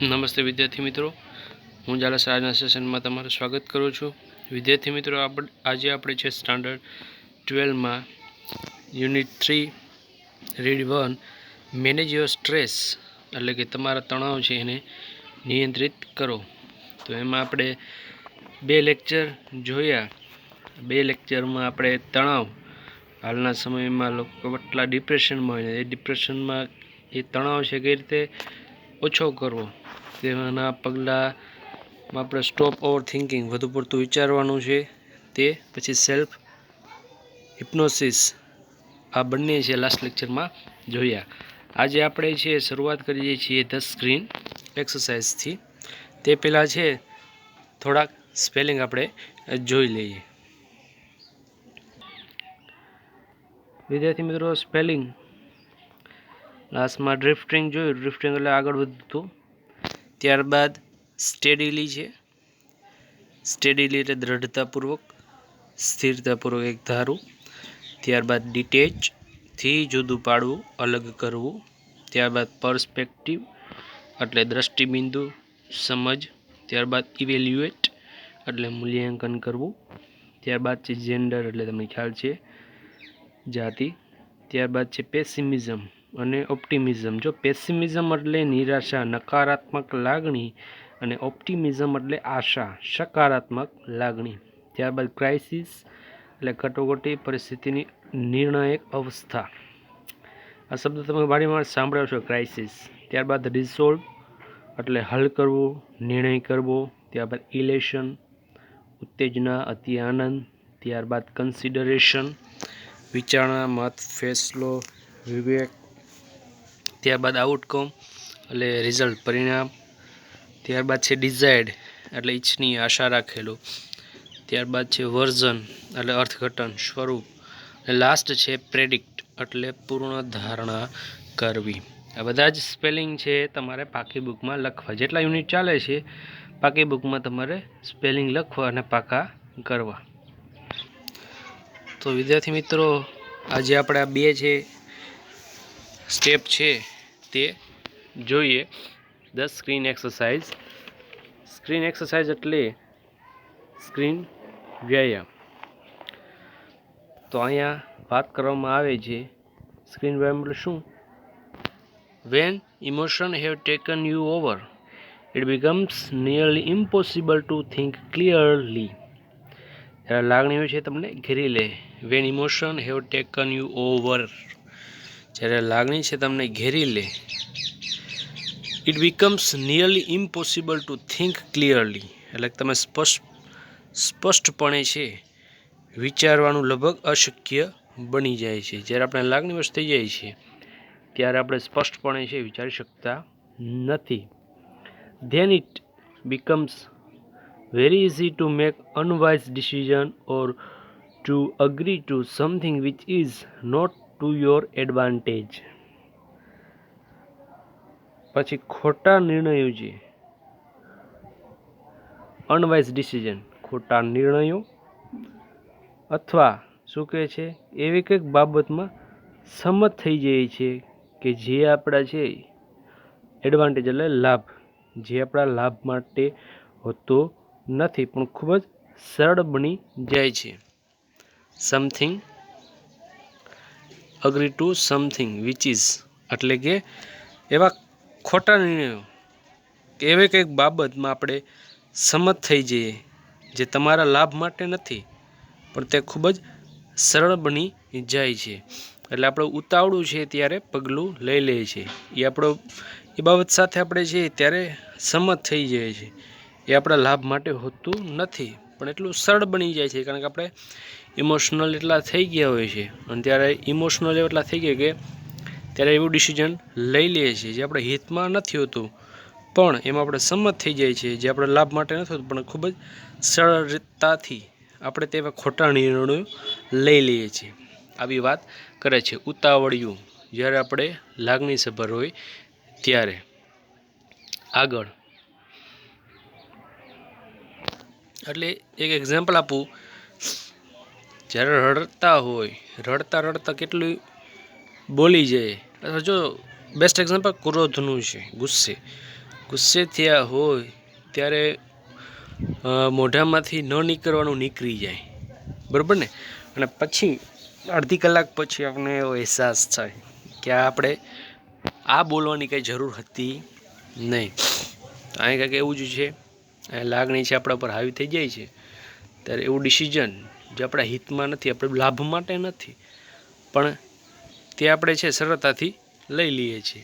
નમસ્તે વિદ્યાર્થી મિત્રો, હું ઝાલા આજના સેશનમાં તમારું સ્વાગત કરું છું. વિદ્યાર્થી મિત્રો, આજે આપણે છે સ્ટાન્ડર્ડ 12માં unit 3 read 1 manage your stress, એટલે કે તમારા તણાવ છે એને નિયંત્રિત કરો. તો એમાં આપણે 2 લેક્ચર જોયા. 2 લેક્ચરમાં આપણે તણાવ, હાલના સમયમાં લોકો કેટલા ડિપ્રેશનમાં હોય, એ ડિપ્રેશનમાં એ તણાવ છે કઈ રીતે ઓછો કરવો, તેના પગલાંમાં આપણે સ્ટોપ ઓવર થિંકિંગ, વધુ પડતું વિચારવાનું છે તે, પછી સેલ્ફ હિપ્નોસિસ, આ બંને છે લાસ્ટ લેક્ચરમાં જોયા. આજે આપણે છે શરૂઆત કરીએ છીએ 10 સ્ક્રીન એક્સરસાઇઝથી. તે પહેલાં છે થોડાક સ્પેલિંગ આપણે જોઈ લઈએ. વિદ્યાર્થી મિત્રો, સ્પેલિંગ લાસ્ટમાં ડ્રિફ્ટિંગ જોયું. ડ્રિફ્ટિંગ એટલે આગળ વધતું. ત્યારબાદ સ્ટેડીલી છે. સ્ટેડીલી એટલે દ્રઢતાપૂર્વક, સ્થિરતાપૂર્વક એક ધારું. ત્યારબાદ ડિટેચથી જુદું પાડવું, અલગ કરવું. ત્યારબાદ પર્સપેક્ટિવ એટલે દ્રષ્ટિબિંદુ, સમજ. ત્યારબાદ ઇવેલ્યુએટ એટલે મૂલ્યાંકન કરવું. ત્યારબાદ છે જેન્ડર એટલે તમને ખ્યાલ છે જાતિ. ત્યારબાદ છે પેસિમિઝમ અને ઓપ્ટિમિઝમ. જો પેસિમિઝમ એટલે નિરાશા, નકારાત્મક લાગણી, અને ઓપ્ટિમિઝમ એટલે આશા, સકારાત્મક લાગણી. ત્યારબાદ ક્રાઇસિસ એટલે કટોકટી, પરિસ્થિતિની નિર્ણાયક અવસ્થા. આ શબ્દ તમે વારંવાર સાંભળ્યો છો, ક્રાઇસિસ. ત્યારબાદ રિઝોલ્વ એટલે હલ કરવું, નિર્ણય કરવો. ત્યારબાદ ઇલેશન ઉત્તેજના, અતિ આનંદ. ત્યારબાદ કન્સિડરેશન વિચારણા, મત, ફેસલો, વિવેક. ત્યારબાદ આઉટકમ એટલે રિઝલ્ટ, પરિણામ. ત્યારબાદ છે ડિઝાયર્ડ એટલે ઈચ્છનીય, આશા રાખેલું. ત્યારબાદ છે વર્ઝન એટલે અર્થઘટન, સ્વરૂપ. અને લાસ્ટ છે પ્રેડિક્ટ એટલે પૂર્ણ ધારણા કરવી. આ બધા જ સ્પેલિંગ છે તમારે પાકી બુકમાં લખવા. જેટલા યુનિટ ચાલે છે પાકી બુકમાં તમારે સ્પેલિંગ લખવા અને પાકા કરવા. તો વિદ્યાર્થી મિત્રો, આજે આપણે આ 2 છે સ્ટેપ છે તે જોઈએ. 10 સ્ક્રીન એક્સરસાઇઝ. સ્ક્રીન એક્સરસાઇઝ એટલે સ્ક્રીન વ્યાયામ. તો અહીંયા વાત કરવામાં આવે છે સ્ક્રીન વ્યાયામ એટલે શું? When emotion have taken you over, it becomes nearly impossible to think clearly. જ્યારે લાગણીઓ છે તમને ઘેરી લે. When emotion have taken you over, જ્યારે લાગણી છે તમને ઘેરી લે, it becomes nearly impossible to think clearly, એટલે તમે સ્પષ્ટપણે છે વિચારવાનું લગભગ અશક્ય બની જાય છે. જ્યારે આપણે લાગણીવશ થઈ જાય છે ત્યારે આપણે સ્પષ્ટપણે છે વિચારી શકતા નથી. Then it becomes very easy to make unwise decision or to agree to something which is not to your advantage. પછી ખોટા નિર્ણયો છે, અનવાઇઝ ડિસિઝન, ખોટા નિર્ણયો, અથવા શું કહે છે એવી કંઈક બાબતમાં સંમત થઈ જાય છે કે જે આપણા છે એડવાન્ટેજ એટલે લાભ, જે આપણા લાભ માટે હોતો નથી પણ ખૂબ જ સરળ બની જાય છે. Something, agree two something which is, એટલે કે એવા ખોટા નિર્ણયો કે એવી કંઈક બાબતમાં આપણે સંમત થઈ જઈએ જે તમારા લાભ માટે નથી પણ તે ખૂબ જ સરળ બની જાય છે. એટલે આપણે ઉતાવળું છે ત્યારે પગલું લઈ લઈએ છીએ, એ બાબત સાથે આપણે છે ત્યારે સંમત થઈ જાય છે. એ આપણા લાભ માટે હોતું નથી પણ એટલું સરળ બની જાય છે કારણ કે આપણે ઇમોશનલ એટલા થઈ ગયા હોય છે. અને ત્યારે ઇમોશનલ એટલા થઈ ગયા કે ત્યારે એવું ડિસિઝન લઈ લઈએ છીએ જે આપણે હિતમાં નથી હોતું પણ એમાં આપણે સંમત થઈ જાય છે, જે આપણા લાભ માટે નથી હોતું પણ ખૂબ જ સરળતાથી આપણે તેવા ખોટા નિર્ણયો લઈ લઈએ છીએ. આવી વાત કરે છે ઉતાવળિયું, જ્યારે આપણે લાગણીસભર હોય ત્યારે. આગળ એટલે એક એક્ઝામ્પલ આપું. જ્યારે રડતા રડતા કેટલું બોલી જાય. અથવા જો બેસ્ટ એક્ઝામ્પલ ક્રોધનું છે, ગુસ્સે. ગુસ્સે થયા હોય ત્યારે મોઢામાંથી ન નીકળવાનું નીકળી જાય, બરાબર ને? અને પછી અડધી કલાક પછી આપણને એવો અહેસાસ થાય કે આપણે આ બોલવાની કંઈ જરૂર હતી નહીં. અહીં કાંઈક એવું જ છે, લાગણી છે આપણા પર હાવી થઈ જાય છે ત્યારે એવું ડિસિઝન જે આપણા હિતમાં નથી, આપણે લાભ માટે નથી, પણ તે આપણે છે સરળતાથી લઈ લઈએ છીએ.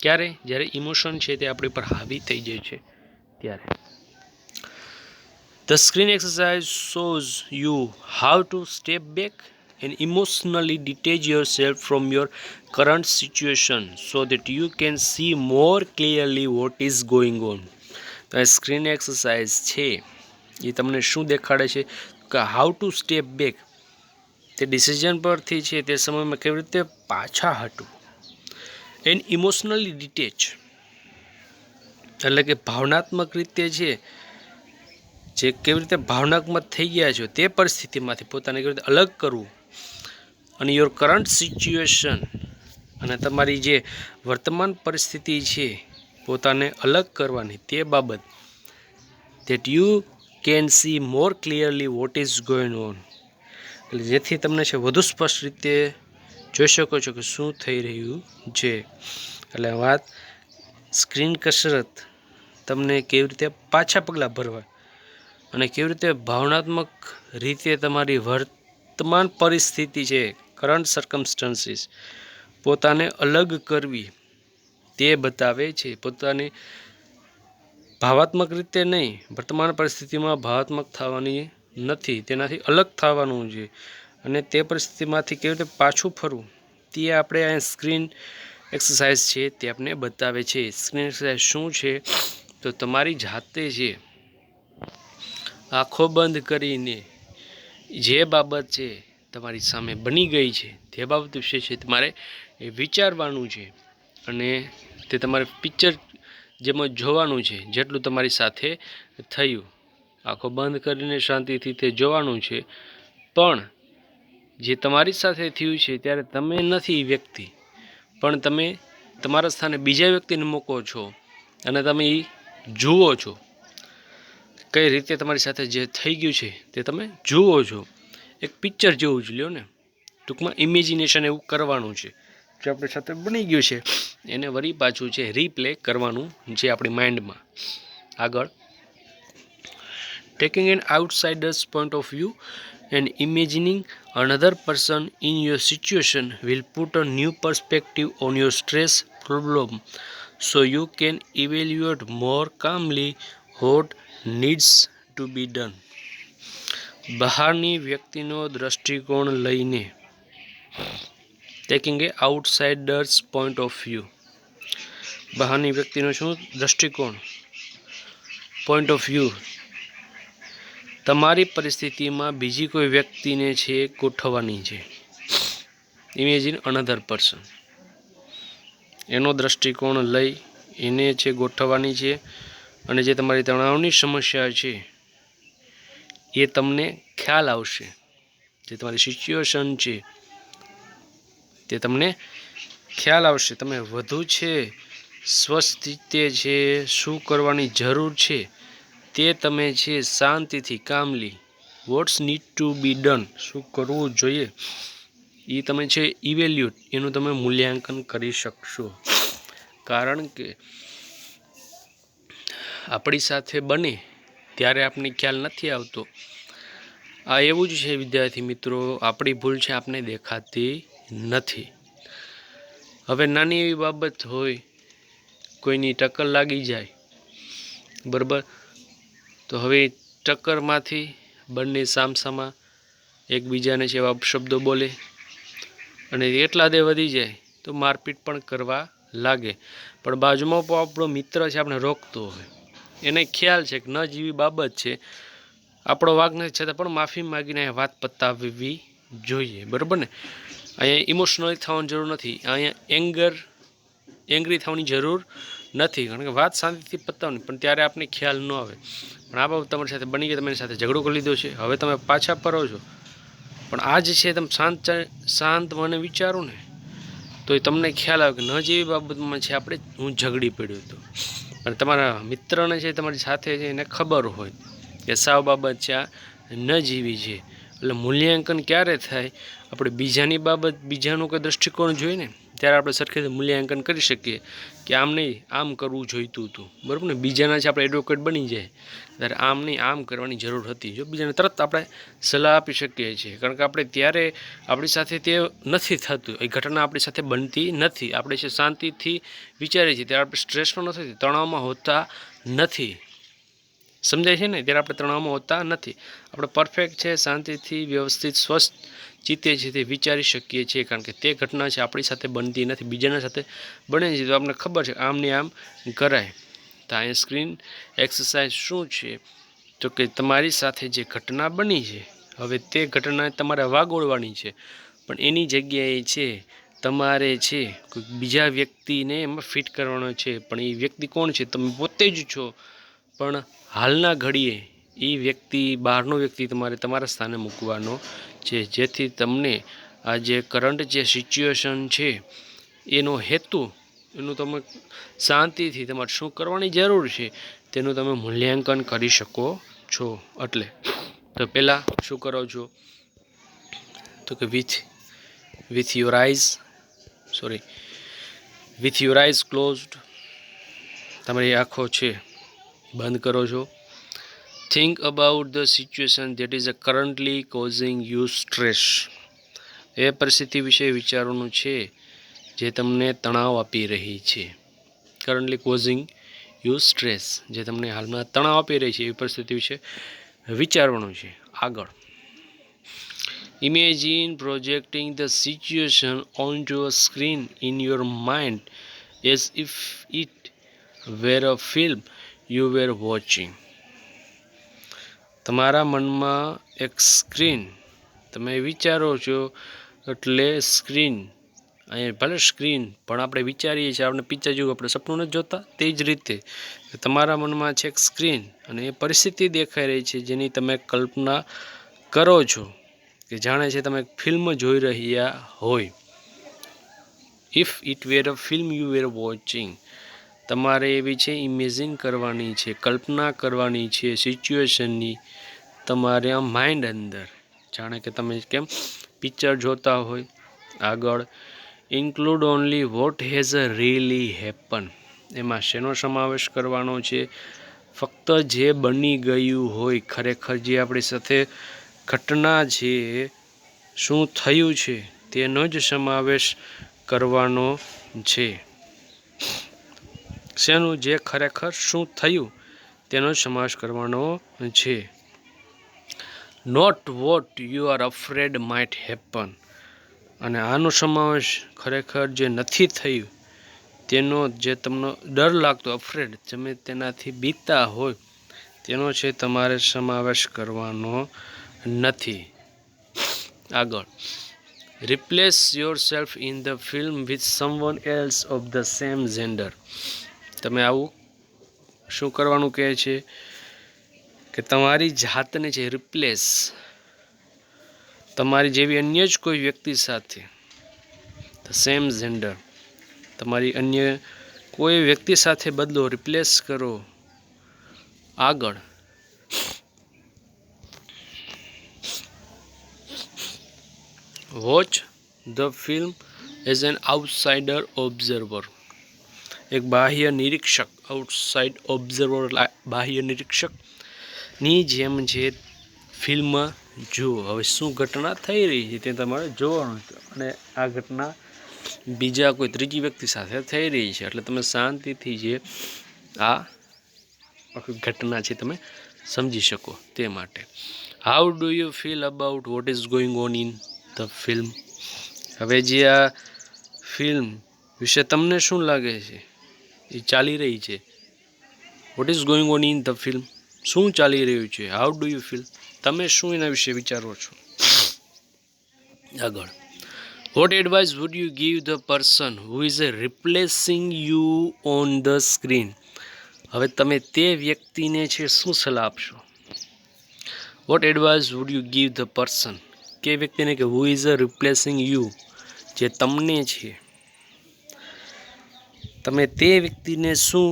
ક્યારે? જ્યારે ઇમોશન છે તે આપણી પર હાવી થઈ જાય છે ત્યારે. The screen exercise shows you how to step back and emotionally detach yourself from your current situation so that you can see more clearly what is going on. તો આ સ્ક્રીન એક્સરસાઇઝ છે એ તમને શું દેખાડે છે કે હાઉ ટુ સ્ટેપ બેક, તે decision પરથી છે તે સમયમાં કેવી રીતે પાછા હટવું. એન્ડ ઇમોશનલી ડિટેચ એટલે કે ભાવનાત્મક રીતે છે જે કેવી રીતે ભાવનાત્મક થઈ ગયા છો તે પરિસ્થિતિમાંથી પોતાને કેવી રીતે અલગ કરવું. અને યોર કરંટ સિચ્યુએશન અને તમારી જે વર્તમાન પરિસ્થિતિ છે પોતાને અલગ કરવાની તે બાબત. That you can see more clearly what is going on, એટલે જેથી તમને છે વધુ સ્પષ્ટ રીતે જોઈ શકો છો કે શું થઈ રહ્યું છે. એટલે વાત સ્ક્રીન કસરત તમને કેવી રીતે પાછા પગલાં ભરવા અને કેવી રીતે ભાવનાત્મક રીતે તમારી વર્તમાન પરિસ્થિતિ છે, કરંટ સર્કમસ્ટન્સીસ, પોતાને અલગ કરવી તે બતાવે છે. પોતાની ભાવાત્મક રીતે નહીં, વર્તમાન પરિસ્થિતિમાં ભાવાત્મક થવાની નથી, તેનાથી અલગ થવાનું છે. અને તે પરિસ્થિતિમાંથી કેવી રીતે પાછું ફરવું તે આપણે આ સ્ક્રીન એક્સરસાઇઝ છે તે આપણે બતાવે છે. સ્ક્રીન એક્સરસાઇઝ શું છે? તો તમારી જાતે છે આંખો બંધ કરીને જે બાબત છે તમારી સામે બની ગઈ છે તે બાબત વિશે છે તમારે વિચારવાનું છે અને તે તમારે પિક્ચર જેમાં જોવાનું છે જેટલું તમારી સાથે થયું. આંખો બંધ કરીને શાંતિથી તે જોવાનું છે. પણ જે તમારી સાથે થયું છે ત્યારે તમે નથી વ્યક્તિ, પણ તમે તમારા સ્થાને બીજા વ્યક્તિને મૂકો છો અને તમે એ જુઓ છો. કઈ રીતે તમારી સાથે જે થઈ ગયું છે તે તમે જુઓ છો. એક પિક્ચર જેવું જ લ્યો ને, ટૂંકમાં ઇમેજિનેશન એવું કરવાનું છે. જે આપણી સાથે બની ગયું છે એને વળી પાછું છે રીપ્લે કરવાનું જે આપણી માઇન્ડમાં. આગળ, taking an outsider's point of view and imagining another person in your situation will put a new perspective on your stress problem so you can evaluate more calmly what needs to be done. બહારની વ્યક્તિનો દ્રષ્ટિકોણ લઈને, taking a outsider's point of view, બહારની વ્યક્તિનો શું દ્રષ્ટિકોણ, point of view, તમારી પરિસ્થિતિમાં બીજી કોઈ વ્યક્તિને છે ગોઠવવાની છે. ઇમેજિન અનધર પર્સન, એનો દ્રષ્ટિકોણ લઈ એને છે ગોઠવવાની છે. અને જે તમારી તણાવની સમસ્યા છે એ તમને ખ્યાલ આવશે. જે તમારી સિચ્યુએશન છે તે તમને ખ્યાલ આવશે. તમે વધુ છે સ્વસ્થ રીતે છે શું કરવાની જરૂર છે તે તમે છે શાંતિથી calmly what's need to be done, શું કરવું જોઈએ એ તમે છે ઇવેલ્યુએટ, એનું તમે મૂલ્યાંકન કરી શકશો. કારણ કે આપણી સાથે બને ત્યારે આપણને ખ્યાલ નથી આવતો. આ એવું જ છે વિદ્યાર્થી મિત્રો, આપણી ભૂલ છે આપને દેખાતી નથી. હવે નાની એવી બાબત હોય, કોઈની ટક્કર લાગી જાય, બરાબર, તો હવે ટક્કરમાંથી બંને સામસામા એકબીજાને જેવા અપશબ્દો બોલે અને એટલા દે વધી જાય તો મારપીટ પણ કરવા લાગે. પણ બાજુમાં આપણો મિત્ર છે આપણે રોકતો હોય, એને ખ્યાલ છે કે ન જેવી બાબત છે, આપણો વાંક નથી છતાં પણ માફી માગીને વાત પતાવવી જોઈએ, બરાબર ને? અહીંયા ઇમોશનલી થવાની જરૂર નથી, અહીંયા એંગ્રી થવાની જરૂર નથી, કારણ કે વાત શાંતિથી પતાવવાની. પણ ત્યારે આપણે ખ્યાલ ન આવે, પણ આ બાબત તમારી સાથે બની ગઈ, તમારી સાથે ઝઘડો કરી લીધો છે, હવે તમે પાછા ફરો છો, પણ આ જ છે તમે શાંત મને વિચારો ને તો એ તમને ખ્યાલ આવે કે ન જેવી બાબતમાં છે હું ઝઘડી પડ્યો હતો. અને તમારા મિત્રને છે તમારી સાથે છે એને ખબર હોય કે સાવ બાબત છે આ ન જીવી છે. એટલે મૂલ્યાંકન ક્યારે થાય? આપણે બીજાની બાબત બીજાનું કોઈ દૃષ્ટિકોણ જોઈને ત્યારે આપણે સરખી રીતે મૂલ્યાંકન કરી શકીએ કે આમ નહીં આમ કરવું જોઈતું હતું, બરાબર ને. બીજાના છે આપણે એડવોકેટ બની જાય ત્યારે આમ નહીં આમ કરવાની જરૂર હતી. જો બીજાને તરત આપણે સલાહ આપી શકીએ છીએ, કારણ કે આપણે ત્યારે આપણી સાથે તે નથી થતું, એ ઘટના આપણી સાથે બનતી નથી. આપણે છે શાંતિથી વિચારીએ છીએ ત્યારે આપણે સ્ટ્રેસમાં નથી, તણાવમાં હોતા નથી. સમજાય છે ને? ત્યારે આપણે તણાવમાં હોતા નથી. આપણે પરફેક્ટ છે શાંતિથી વ્યવસ્થિત સ્વસ્થ ચિત્તે છે તે વિચારી શકીએ છીએ, કારણ કે તે ઘટના છે આપણી સાથે બનતી નથી, બીજાના સાથે બને છે. તો આપણને ખબર છે આમને આમ કરાય. તો અહીંયા સ્ક્રીન એક્સરસાઇઝ શું છે? તો કે તમારી સાથે જે ઘટના બની છે, હવે તે ઘટના તમારે વાગોળવાની છે, પણ એની જગ્યાએ છે તમારે છે કોઈ બીજા વ્યક્તિને એમાં ફિટ કરવાનો છે. પણ એ વ્યક્તિ કોણ છે? તમે પોતે જ છો. પણ હાલના ઘડીએ એ વ્યક્તિ, બહારનો વ્યક્તિ તમારે તમારા સ્થાને મૂકવાનો છે, જેથી તમને આ જે કરંટ જે સિચ્યુએશન છે એનો હેતુ, એનું તમે શાંતિથી તમારે શું કરવાની જરૂર છે તેનું તમે મૂલ્યાંકન કરી શકો છો. એટલે તો પહેલાં શું કરો છો? તો કે વિથ યોર આઈઝ ક્લોઝડ, તમારી આંખો છે બંધ કરો છો. Think about the situation that is currently causing you stress. એ પરિસ્થિતિ વિશે વિચારવાનું છે જે તમને તણાવ આપી રહી છે. કરન્ટલી કોઝિંગ યુ સ્ટ્રેસ, જે તમને હાલમાં તણાવ આપી રહી છે એ પરિસ્થિતિ વિશે વિચારવાનું છે. આગળ, imagine projecting the situation onto a screen in your mind as if it were a film you were watching. તમારા મનમાં એક સ્ક્રીન તમે વિચારો છો, એટલે સ્ક્રીન, અહીંયા ભલે સ્ક્રીન પણ આપણે વિચારીએ છીએ, આપણે પિક્ચર જેવું આપણે સપનું નથી જોતા, તે જ રીતે તમારા મનમાં છે એક સ્ક્રીન અને એ પરિસ્થિતિ દેખાઈ રહી છે જેની તમે કલ્પના કરો છો કે જાણે છે તમે ફિલ્મ જોઈ રહ્યા હોય. If it were a film you were watching. તમારે એવી છે ઇમેજિન કરવાની છે, કલ્પના કરવાની છે સિચ્યુએશનની તમારે આ માઇન્ડ અંદર, જાણે કે તમે કેમ પિક્ચર જોતા હોય. આગળ, include only what has a really happen. એમાં શેનો સમાવેશ કરવાનો છે? ફક્ત જે બની ગયું હોય, ખરેખર જે આપણી સાથે ઘટના છે, શું થયું છે તેનો જ સમાવેશ કરવાનો છે. શેનું? જે ખરેખર શું થયું તેનો સમાવેશ કરવાનો છે. Not what you are afraid might happen. અને આનો સમાવેશ ખરેખર જે નથી થયું તેનો, જે તમને ડર લાગતો, અફ્રેડ, તમે તેનાથી બીતા હોય તેનો છે તમારે સમાવેશ કરવાનો નથી. આગળ, replace yourself in the film with someone else of the same gender. તમે આવું શું કરવાનું કહે છે કે તમારી જાતને છે રિપ્લેસ, તમારી જેવી અન્ય જ કોઈ વ્યક્તિ સાથે, ધ સેમ જેન્ડર, તમારી અન્ય કોઈ વ્યક્તિ સાથે બદલો, રિપ્લેસ કરો. આગળ, watch the film as an outsider observer. એક બાહ્ય નિરીક્ષક, આઉટસાઇડ ઓબ્ઝર્વર, બાહ્ય નિરીક્ષકની જેમ જે ફિલ્મ જુઓ. હવે શું ઘટના થઈ રહી છે તે તમારે જોવાનું છે, અને આ ઘટના બીજા કોઈ ત્રીજી વ્યક્તિ સાથે થઈ રહી છે, એટલે તમે શાંતિથી જે આ ઘટના છે તમે સમજી શકો તે માટે. How do you feel about what is going on in the film. હવે જે આ ફિલ્મ વિશે તમને શું લાગે છે એ ચાલી રહી છે? What is going on in the film, શું ચાલી રહ્યું છે? હાઉ ડુ યુ ફીલ, તમે શું એના વિશે વિચારો છો? આગળ, what advice would you give the person who is replacing you on the screen. હવે તમે તે વ્યક્તિને છે શું સલાહ આપશો? What advice would you give the person, કે વ્યક્તિને કે હુ ઇઝ રિપ્લેસિંગ યુ, જે તમને છે, તમે તે વ્યક્તિને શું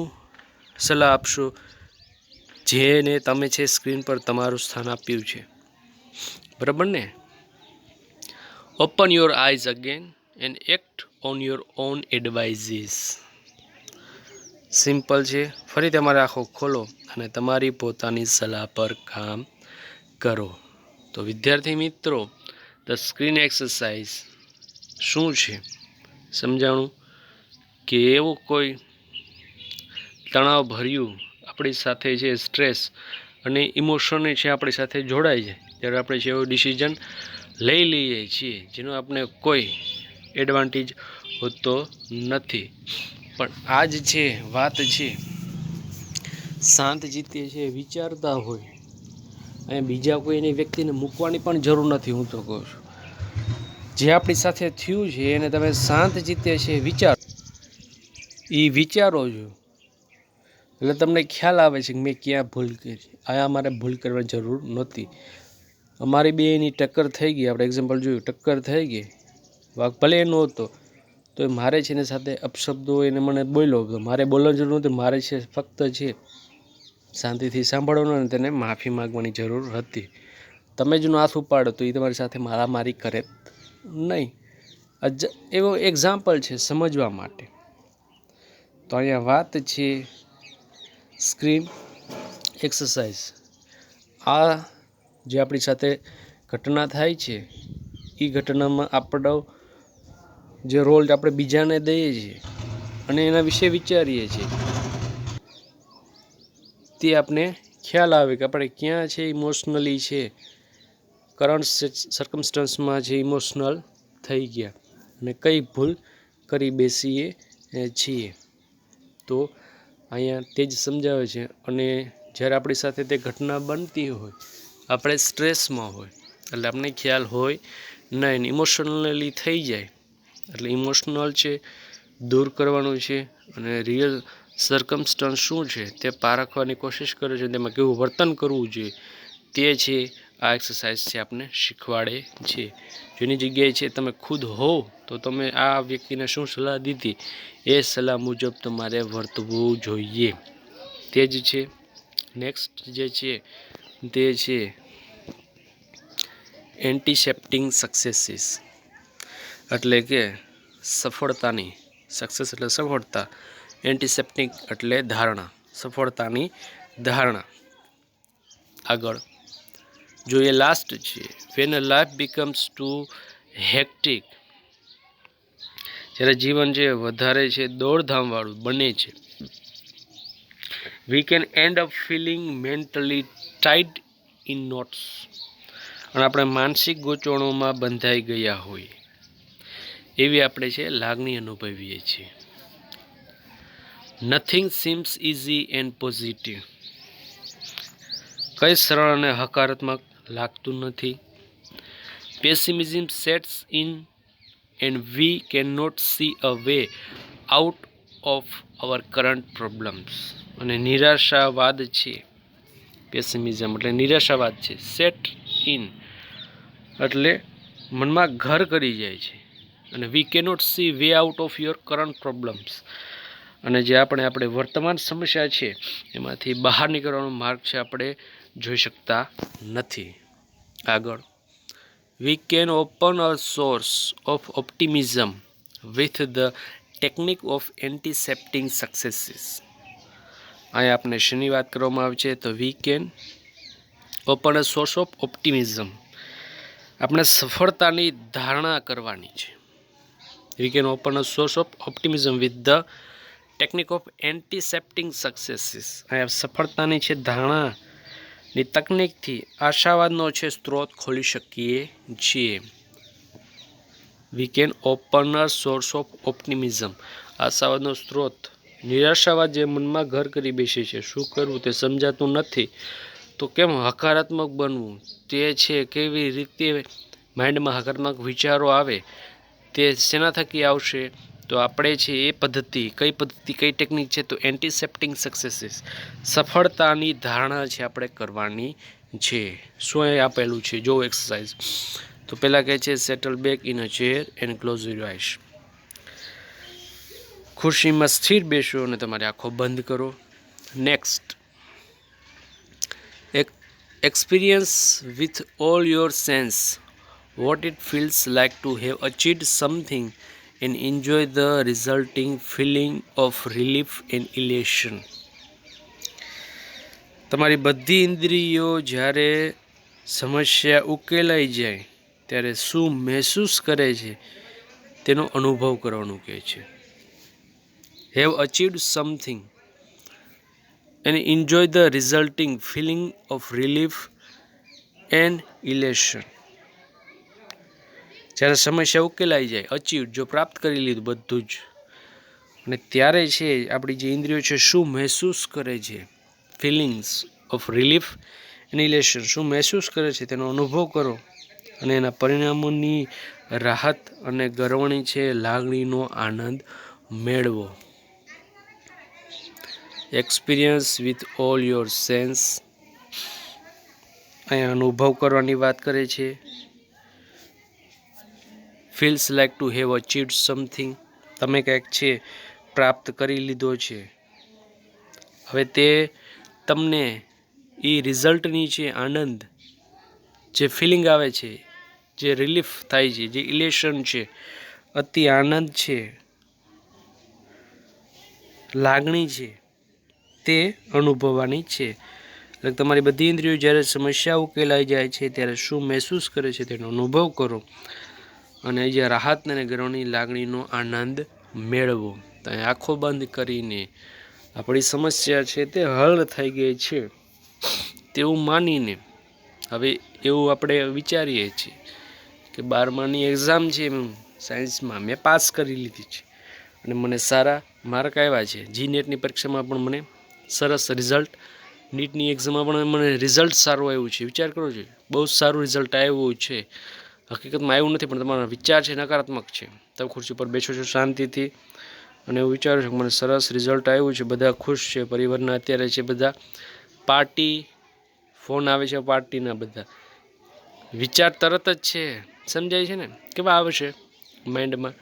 સલાહ આપશો જેને તમે છે સ્ક્રીન પર તમારું સ્થાન આપ્યું છે, બરાબર ને? Open your eyes again and act on your own advises. Simple છે. ફરી તમારી આંખો ખોલો અને તમારી પોતાની સલાહ પર કામ કરો. તો વિદ્યાર્થી મિત્રો, ધ સ્ક્રીન એક્સરસાઇઝ શું છે સમજાણું કે એવું કોઈ તણાવ ભર્યું આપણી સાથે છે સ્ટ્રેસ અને ઇમોશન છે આપણી સાથે જોડાય છે ત્યારે આપણે છે એવો ડિસિઝન લઈ લઈએ છીએ જેનો આપણે કોઈ એડવાન્ટેજ હોતો નથી. પણ આ જ છે વાત છે શાંત ચિત્તે છે વિચારતા હોય અને બીજા કોઈ એની વ્યક્તિને મૂકવાની પણ જરૂર નથી. હું તો કહું છું જે આપણી સાથે થયું છે એને તમે શાંત ચિત્તે છે વિચારો, એ વિચારો છો એટલે તમને ખ્યાલ આવે છે કે મેં ક્યાં ભૂલ કરી, આ મારે ભૂલ કરવાની જરૂર નહોતી. અમારી બે એની ટક્કર થઈ ગઈ, આપણે એક્ઝામ્પલ જોયું, ટક્કર થઈ ગઈ, વાક ભલે એનો હતો તો મારે છે એની સાથે અપશબ્દો એને મને બોલ્યો, મારે બોલવાની જરૂર નહોતી, મારે છે ફક્ત છે શાંતિથી સાંભળવાનું અને તેને માફી માગવાની જરૂર હતી. તમે જ હાથ ઉપાડો તો એ તમારી સાથે મારામારી કરે નહીં. એવો એક્ઝામ્પલ છે સમજવા માટે. તો અહીંયા વાત છે સ્ક્રીન એક્સરસાઇઝ. આ જે આપણી સાથે ઘટના થાય છે એ ઘટનામાં આપણો જે રોલ આપણે બીજાને દઈએ છીએ અને એના વિશે વિચારીએ છીએ તે આપણે ખ્યાલ આવે કે આપણે ક્યાં છે ઇમોશનલી છે, કરંટ સર્કમસ્ટન્સમાં જે ઇમોશનલ થઈ ગયા અને કઈ ભૂલ કરી બેસીએ છીએ. તો અહીંયા તે જ સમજાવે છે. અને જ્યારે આપણી સાથે તે ઘટના બનતી હોય, આપણે સ્ટ્રેસમાં હોય એટલે આપણને ખ્યાલ હોય નહીં, ઇમોશનલી થઈ જાય એટલે ઇમોશનલ છે દૂર કરવાનું છે અને રિયલ સર્કમસ્ટન્સ શું છે તે પારખવાની કોશિશ કરે છે, તેમાં કેવું વર્તન કરવું જોઈએ તે છે આ એક્સરસાઇઝ છે આપણને શીખવાડે છે. જેની જગ્યાએ છે તમે ખુદ હો તો તમે આ વ્યક્તિને શું સલાહ દીધી એ સલાહ મુજબ તમારે વર્તવું જોઈએ. તે જ છે નેક્સ્ટ જે છે તે છે એન્ટિસેપ્ટિંગ સક્સેસીસ, એટલે કે સફળતાની, સક્સેસ એટલે સફળતા, એન્ટિસેપ્ટિંગ એટલે ધારણા, સફળતાની ધારણા. આગળ જોઈએ લાસ્ટ છે when a life becomes too hectic, જ્યારે જીવન છે વધારે છે દોડધામવાળું બને છે. We can end up feeling mentally tied in knots, અને આપણે માનસિક ગૂંચવણોમાં બંધાઈ ગયા હોય એવી આપણે છે લાગણી અનુભવીએ છીએ. Nothing seems easy and positive, કઈ સરળ અને હકારાત્મક લાગતું નથી. Pessimism sets in and we can not see a way out of our current problems, અને નિરાશાવાદ છે, પેસિમિઝમ એટલે નિરાશાવાદ છે, સેટ ઇન એટલે મનમાં ઘર કરી જાય છે, અને વી cannot C way out of your current problems, અને જે આપણે વર્તમાન સમસ્યા છે એમાંથી બહાર નીકળવાનો માર્ગ છે આપણે જોઈ શકતા નથી. આગળ we can open a source of optimism with the technique of anticipating successes. અહીંયા આપણે શેની વાત કરવામાં આવે છે તો we can open a source of optimism, આપણે સફળતાની ધારણા કરવાની છે. We can open a source of optimism with the technique of anticipating successes. અહીંયા સફળતાની છે ધારણાની તકનિકથી આશાવાદનો છે સ્ત્રોત ખોલી શકીએ છીએ. We can open a source of optimism, આશાવાદનો સ્ત્રોત. નિરાશાવાદ જે મનમાં ઘર કરી બેસે છે, શું કરવું તે સમજાતું નથી તો કેમ હકારાત્મક બનવું, તે છે કેવી રીતે માઇન્ડમાં હકારાત્મક વિચારો આવે, તે શેના થકી આવશે તો આપણે છે એ પદ્ધતિ, કઈ ટેકનિક છે તો એન્ટિસેપ્ટિંગ સક્સેસીસ, સફળતાની ધારણા છે આપણે કરવાની છે. શું એ આપેલું છે જો એક્સરસાઇઝ, તો પહેલાં કહે છે settle back in a chair and close your eyes, ખુરશીમાં સ્થિર બેસો અને તમારી આંખો બંધ કરો. Next, experience with all your sense what it feels like to have achieved something and enjoy the resulting feeling of relief and elation. તમારી બધી ઇન્દ્રિયો જ્યારે સમસ્યા ઉકેલાઈ જાય ત્યારે શું મહેસૂસ કરે છે તેનો અનુભવ કરવાનું કહે છે. Have achieved something and enjoy the resulting feeling of relief and elation. જ્યારે સમસ્યા ઉકેલાઈ જાય, અચીવ જો પ્રાપ્ત કરી લીધું બધું જ, અને ત્યારે છે આપણી જે ઇન્દ્રિયો છે શું મહેસૂસ કરે છે, ફિલિંગ્સ ઓફ રિલીફ એન્ડ ઇલેશન, શું મહેસૂસ કરે છે તેનો અનુભવ કરો અને એના પરિણામોની રાહત અને ગર્વની છે લાગણીનો આનંદ મેળવો. Experience with all your sense, અહીંયા અનુભવ કરવાની વાત કરે છે. Feels like to have achieved something, તમે કંઈક છે પ્રાપ્ત કરી લીધો છે, હવે તે તમને એ રિઝલ્ટની છે આનંદ, જે ફિલિંગ આવે છે, જે રિલીફ થાય છે, જે ઇલેશન છે, અતિ આનંદ છે, લાગણી છે, તે અનુભવવાની છે. એટલે તમારી બધી ઇન્દ્રિયો જ્યારે સમસ્યા ઉકેલાઈ જાય છે ત્યારે શું મહેસૂસ કરે છે તેનો અનુભવ કરો અને જે રાહત અને ગર્વની લાગણીનો આનંદ મેળવો. તો આંખો બંધ કરીને આપણી સમસ્યા છે તે હલ થઈ ગઈ છે તેવું માનીને હવે એવું આપણે વિચારીએ છીએ કે 12માની એક્ઝામ છે સાયન્સમાં મેં પાસ કરી લીધી છે અને મને સારા માર્ક આવ્યા છે. જી નેટની પરીક્ષામાં પણ મને સરસ રિઝલ્ટ, નીટની એક્ઝામમાં પણ મને રિઝલ્ટ સારું આવ્યું છે. વિચાર કરો છો, બહુ સારું રિઝલ્ટ આવ્યું છે. હકીકતમાં આવ્યું નથી પણ તમારો વિચાર છે નકારાત્મક છે. તમે ખુરશી પર બેસો છો શાંતિથી અને એવું વિચારો છો કે મને સરસ રિઝલ્ટ આવ્યું છે, બધા ખુશ છે, પરિવારના અત્યારે છે બધા પાર્ટી, ફોન આવે છે પાર્ટીના, બધા વિચાર તરત જ છે, સમજાય છે ને કેવા આવે છે માઇન્ડમાં.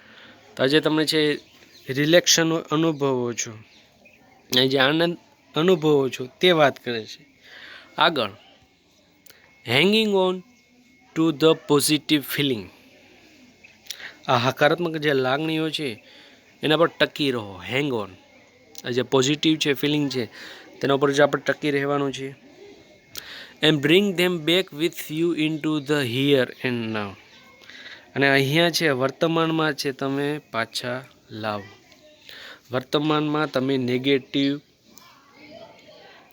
તો આજે તમને છે રિલેક્શન અનુભવો છો, જે આનંદ અનુભવો છો તે વાત કરે છે. આગળ, hanging on to the positive feeling, આ હકારાત્મક જે લાગણીઓ છે એના પર ટકી રહો. હેંગ ઓન, આ જે પોઝિટિવ છે ફિલિંગ છે તેના ઉપર જ આપણે ટકી રહેવાનું છે. And bring them back with you in to the here and now, અને અહીંયા છે વર્તમાનમાં છે તમે પાછા લાવો. વર્તમાનમાં તમે નેગેટિવ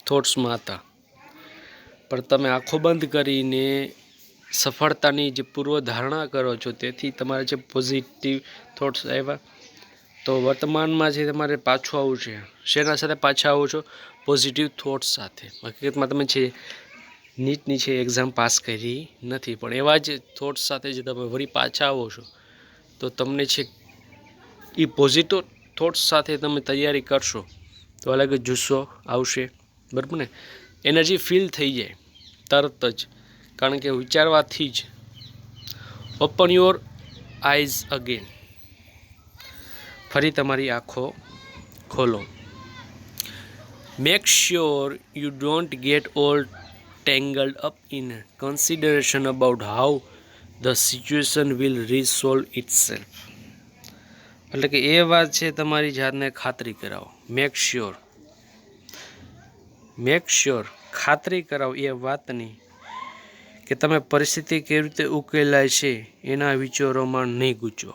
થોટ્સમાં હતા પણ તમે આંખો બંધ કરીને સફળતાની જે પૂર્વધારણા કરો છો તેથી તમારે જે પોઝિટિવ થોટ્સ આવ્યા, તો વર્તમાનમાં છે તમારે પાછું આવવું છે. શેના સાથે પાછા આવો છો? પોઝિટિવ થોટ્સ સાથે. હકીકતમાં તમે છે નીટની છે એક્ઝામ પાસ કરી નથી પણ એવા જ થોટ્સ સાથે જે તમે વળી પાછા આવો છો તો તમને છે એ પોઝિટિવ થોટ્સ સાથે તમે તૈયારી કરશો તો અલગ જ જુસ્સો આવશે, બરાબર ને? એનર્જી ફીલ થઈ જાય તરત જ, કારણ કે વિચારવાથી જ. ઓપન યોર આઈઝ અગેન, ફરી તમારી આંખો ખોલો. Make sure you don't get all tangled up in consideration about how the situation will resolve itself. એટલે કે એ વાત છે તમારી જાતને ખાતરી કરાવો. મેક શ્યોર ખાતરી કરાવો એ વાતની કે તમે પરિસ્થિતિ કેવી રીતે ઉકેલાય છે એના વિચારોમાં નહીં ગૂંચવો.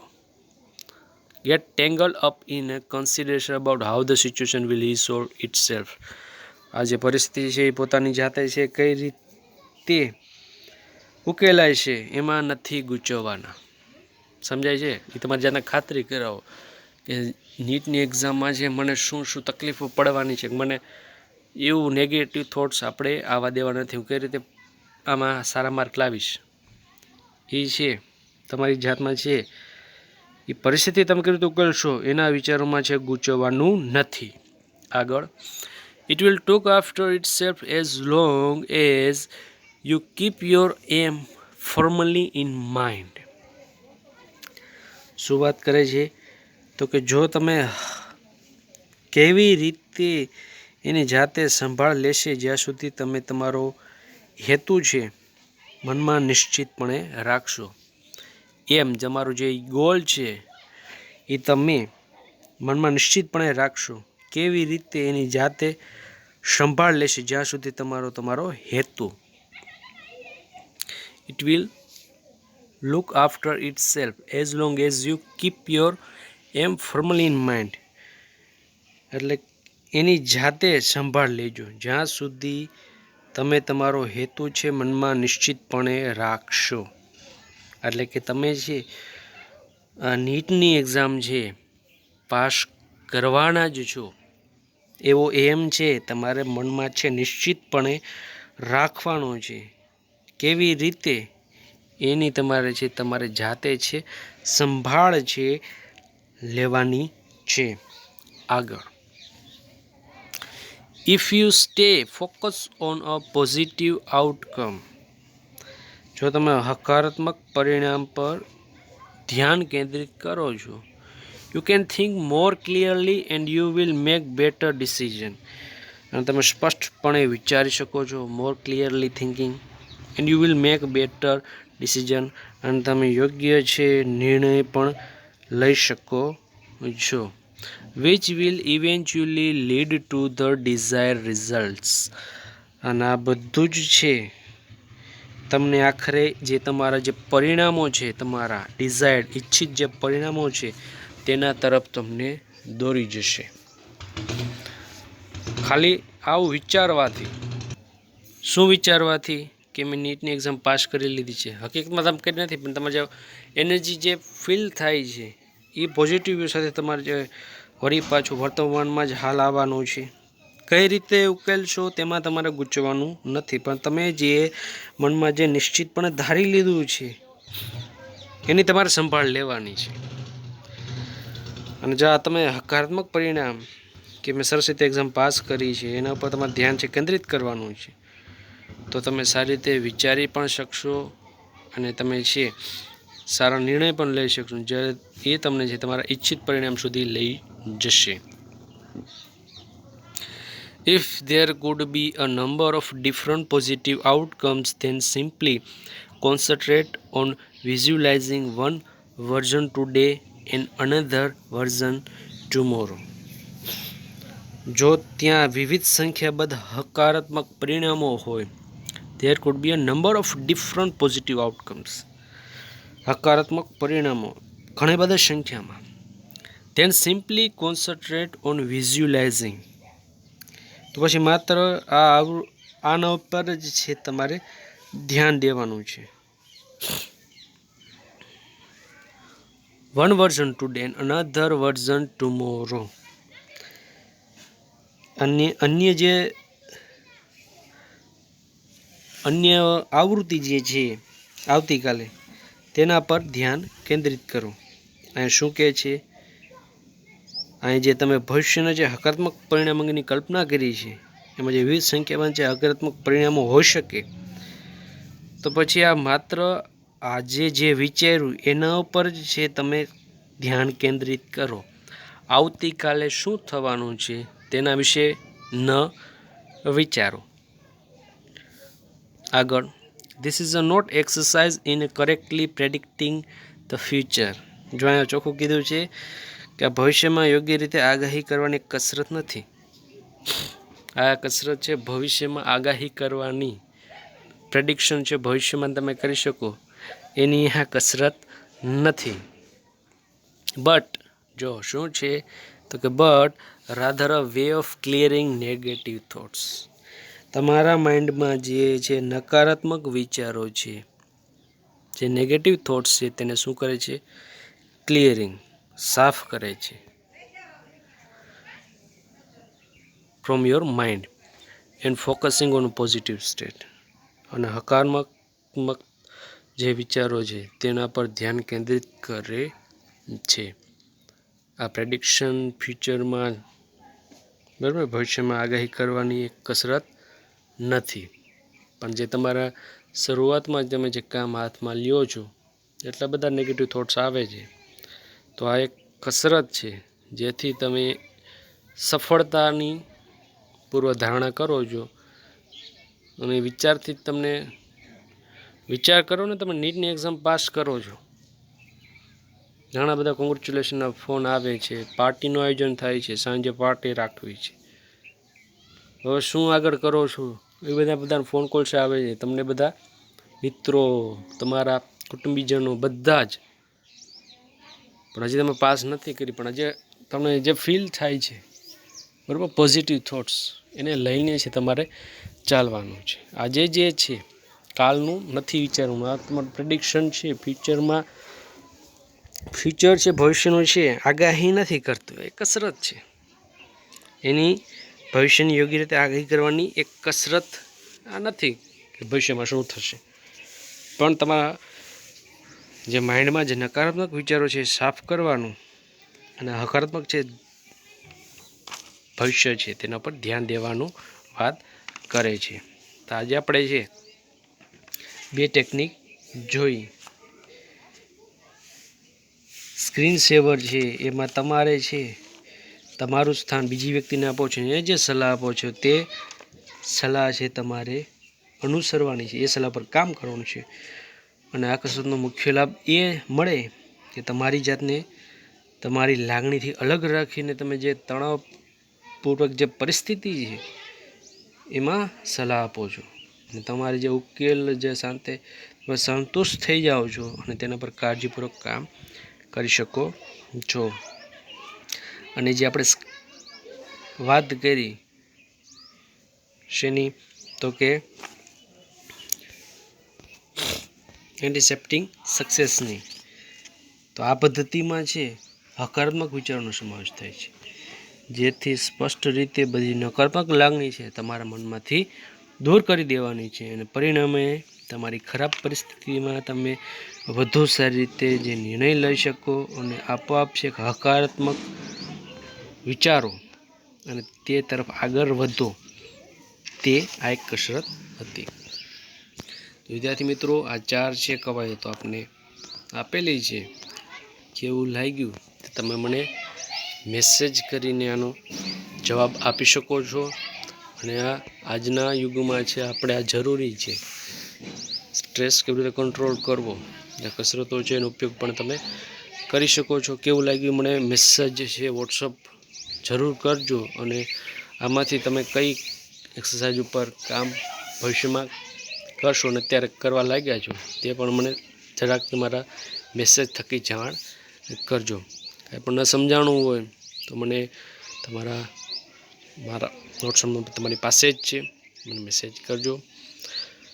Get tangle up in consideration about how the situation will resolve itself. આ જે પરિસ્થિતિ છે એ પોતાની જાતે છે કઈ રીતે ઉકેલાય છે એમાં નથી ગૂંચવવાના, સમજાય છે? એ તમારી જાતને ખાતરી કરાવો કે નીટની એક્ઝામમાં છે મને શું શું તકલીફો પડવાની છે, મને એવું નેગેટિવ થોટ્સ આપણે આવવા દેવા નથી, હું કઈ રીતે આમાં સારા માર્ક લાવીશ. એ છે તમારી જાતમાં છે એ પરિસ્થિતિ તમે કેવી રીતે ઉકેલશો એના વિચારોમાં છે ગૂંચવવાનું નથી. આગળ, it will look after itself as long as you keep your aim firmly in mind. શું વાત કરે છે? તો કે જો તમે કેવી રીતે એની જાતે સંભાળ લેશે જ્યાં સુધી તમે તમારો હેતુ છે મનમાં નિશ્ચિતપણે રાખશો. એમ તમારો જે ગોલ છે એ તમે મનમાં નિશ્ચિતપણે રાખશો. કેવી રીતે? એની જાતે સંભાળ લેશે જ્યાં સુધી તમારો હેતુ. It will look after itself as long as you keep your aim firmly in mind. એટલે એની જાતે સંભાળ લેજો જ્યાં સુધી તમે તમારો હેતુ છે મનમાં નિશ્ચિતપણે રાખશો. એટલે કે તમે છે નીટની એક્ઝામ છે પાસ કરવાના જ છો એવો એમ છે તમારે મનમાં છે નિશ્ચિતપણે રાખવાનો છે. કેવી રીતે? એની તમારે જાતે છે સંભાળ છે લેવાની છે. આગળ, if you stay focus on a positive outcome. જો તમે હકારાત્મક પરિણામ પર ધ્યાન કેન્દ્રિત કરો છો, you can think more clearly and you will make better decision. અને તમે સ્પષ્ટપણે વિચારી શકો છો. More clearly thinking and you will make better decision. અને તમે યોગ્ય છે નિર્ણય પણ લઈ શકો છો. Which will eventually lead to the desire results. અને આ બધું જ છે તમને આખરે જે તમારા જે પરિણામો છે તમારા ડિઝાયર્ડ ઈચ્છિત જે પરિણામો છે તેના તરફ તમને દોરી જશે. ખાલી આવું વિચારવાથી. શું વિચારવાથી? કે મેં નીટની એક્ઝામ પાસ કરી લીધી છે. હકીકતમાં તમે કરી નથી, પણ તમારે જે એનર્જી જે ફીલ થાય છે એ પોઝિટિવ વ્યૂ સાથે તમારે જે વળી પાછું વર્તમાનમાં જ હાલ આવવાનું છે. કઈ રીતે ઉકેલશો તેમાં તમારે ગૂંચવાનું નથી, પણ તમે જે મનમાં જે નિશ્ચિતપણે ધારી લીધું છે એની તમારે સંભાળ લેવાની છે. અને જો આ તમે હકારાત્મક પરિણામ કે મેં સરસ રીતે એક્ઝામ પાસ કરી છે એના ઉપર તમારે ધ્યાન છે કેન્દ્રિત કરવાનું છે, તો તમે સારી રીતે વિચારી પણ શકશો અને તમે છે સારા નિર્ણય પણ લઈ શકશો જ્યારે એ તમને છે તમારા ઈચ્છિત પરિણામ સુધી લઈ જશે. If there could be a number of different positive outcomes, then simply concentrate on visualizing one version today and another version tomorrow. જો ત્યાં વિવિધ સંખ્યાબદ્ધ હકારાત્મક પરિણામો હોય, there could be a number of different positive outcomes. હકારાત્મક પરિણામો ઘણી બધી સંખ્યામાં. then simply concentrate on visualizing. તો પછી માત્ર આના ઉપર જ છે તમારે ધ્યાન દેવાનું છે. one version today and another version tomorrow. અન્ય આવૃત્તિ જે છે આવતીકાલે તેના પર ધ્યાન કેન્દ્રિત કરો. અહીં શું કહે છે? અહીં જે તમે ભવિષ્યના જે હકારાત્મક પરિણામ અંગેની કલ્પના કરી છે એમાં જે વિવિધ સંખ્યામાં જે હકારાત્મક પરિણામો હોઈ શકે, તો પછી આ માત્ર આજે જે વિચાર્યું એના ઉપર જ છે તમે ધ્યાન કેન્દ્રિત કરો. આવતીકાલે શું થવાનું છે તેના વિશે ન વિચારો. આગળ, this is a not exercise in correctly predicting the future. જો અહીંયા ચોખ્ખું કીધું છે કે આ ભવિષ્યમાં યોગ્ય રીતે આગાહી કરવાની કસરત નથી. આ કસરત છે ભવિષ્યમાં આગાહી કરવાની. પ્રેડિક્શન છે ભવિષ્યમાં તમે કરી શકો એની આ કસરત નથી. બટ જો શું છે તો કે but rather a way of clearing negative thoughts. તમારા માઇન્ડમાં જે છે નકારાત્મક વિચારો છે, જે નેગેટિવ થોટ્સ છે તેને શું કરે છે? ક્લિયરિંગ, સાફ કરે છે from your mind and focusing on positive state. અને હકારાત્મક જે વિચારો છે તેના પર ધ્યાન કેન્દ્રિત કરે છે. આ પ્રેડિક્શન ફ્યુચરમાં બરાબર ભવિષ્યમાં આગાહી કરવાની એક કસરત નથી, પણ જે તમારા શરૂઆતમાં તમે જે કામ હાથમાં લ્યો છો એટલા બધા નેગેટિવ થોટ્સ આવે છે, તો આ એક કસરત છે જેથી તમે સફળતાની પૂર્વ ધારણા કરો છો અને વિચારથી તમને વિચાર કરો ને તમે નીટની એક્ઝામ પાસ કરો છો. ઘણા બધા કોંગ્રેચ્યુલેશનના ફોન આવે છે, પાર્ટીનું આયોજન થાય છે, સાંજે પાર્ટી રાખવી છે. હવે શું આગળ કરો છો એ બધા ફોન કોલ્સ આવે છે. તમને બધા મિત્રો, તમારા કુટુંબીજનો બધા જ, પણ હજી તમે પાસ નથી કરી, પણ હજી તમને જે ફીલ થાય છે બરાબર, પોઝિટિવ થોટ્સ એને લઈને છે તમારે ચાલવાનું છે. આજે જે છે કાલનું નથી વિચારવાનું. આ તમારું પ્રેડિક્શન છે, ફ્યુચર છે, ભવિષ્યનું છે, આગાહી નથી કરતું, એ કસરત છે. એની ભવિષ્યની યોગ્ય રીતે આગાહી કરવાની એક કસરત આ નથી કે ભવિષ્યમાં શું થશે, પણ તમારા જે માઇન્ડમાં જે નકારાત્મક વિચારો છે સાફ કરવાનું અને હકારાત્મક છે ભવિષ્ય છે તેના પર ધ્યાન દેવાનું વાત કરે છે. તો આજે આપણે છે 2 ટેકનિક જોઈ. સ્ક્રીન સેવર છે એમાં તમારે છે તમારું સ્થાન બીજી વ્યક્તિને આપો છો, એ જે સલાહ આપો છો તે સલાહ છે તમારે અનુસરવાની છે, એ સલાહ પર કામ કરવાનું છે. અને આ કસરતનો મુખ્ય લાભ એ મળે કે તમારી જાતને તમારી લાગણીથી અલગ રાખીને તમે જે તણાવપૂર્વક જે પરિસ્થિતિ છે એમાં સલાહ આપો છો અને તમારી જે ઉકેલ જે સંતુષ્ટ થઈ જાઓ છો અને તેના પર કાળજીપૂર્વક કામ કરી શકો છો. અને જે આપણે વાત કરી શેની, તો કે એન્ટિસેપ્ટિંગ સક્સેસની, તો આ પદ્ધતિમાં છે હકારાત્મક વિચારોનો સમાવેશ થાય છે, જેથી સ્પષ્ટ રીતે બધી નકારાત્મક લાગણી છે તમારા મનમાંથી દૂર કરી દેવાની છે. અને પરિણામે તમારી ખરાબ પરિસ્થિતિમાં તમે વધુ સારી રીતે જે નિર્ણય લઈ શકો અને આપોઆપ છે હકારાત્મક વિચારો અને તે તરફ આગળ વધો. તે આ એક કસરત હતી. વિદ્યાર્થી મિત્રો, આ 4 છે કવાયતો આપને આપેલી છે. કેવું લાગ્યું તમે મને મેસેજ કરીને આનો જવાબ આપી શકો છો. અને આજના યુગમાં છે આપણે આ જરૂરી છે. સ્ટ્રેસ કેવી રીતે કંટ્રોલ કરવો, જે કસરતો છે એનો ઉપયોગ પણ તમે કરી શકો છો. કેવું લાગ્યું મને મેસેજ છે વોટ્સઅપ જરૂર કરજો. અને આમાંથી તમે કઈ એક્સરસાઇઝ ઉપર કામ ભવિષ્યમાં કરશો અને અત્યારે કરવા લાગ્યા છો તે પણ મને જરાક તમારા મેસેજ થકી જાણ કરજો. કાંઈ પણ ન સમજાણું હોય તો મને મારા વોટ્સઅપ નંબર તમારી પાસે જ છે, મને મેસેજ કરજો.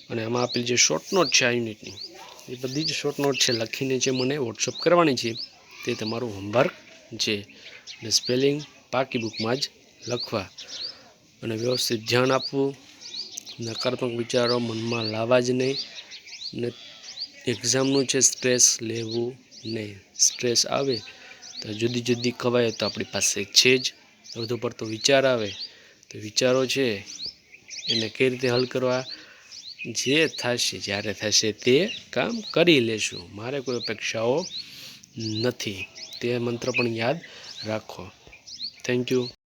અને આમાં આપેલી જે શોર્ટ નોટ છે આ યુનિટની, એ બધી જ શોર્ટ નોટ છે લખીને જે મને વોટ્સઅપ કરવાની છે તે તમારું હોમવર્ક છે. અને સ્પેલિંગ પાકી બુકમાં જ લખવા અને વ્યવસ્થિત ધ્યાન આપવું. નકારાત્મક વિચારો મનમાં લાવવા જ નહીં. ને એક્ઝામનું છે સ્ટ્રેસ લેવું નહીં. સ્ટ્રેસ આવે તો જુદી કવાયતો આપણી પાસે છે જ. વધુ પડતો વિચાર આવે તો વિચારો છે એને કઈ રીતે હલ કરવા, જે થશે જ્યારે થશે તે કામ કરી લેશું. મારે કોઈ અપેક્ષાઓ નથી, તે મંત્ર પણ યાદ રાખો. Thank you.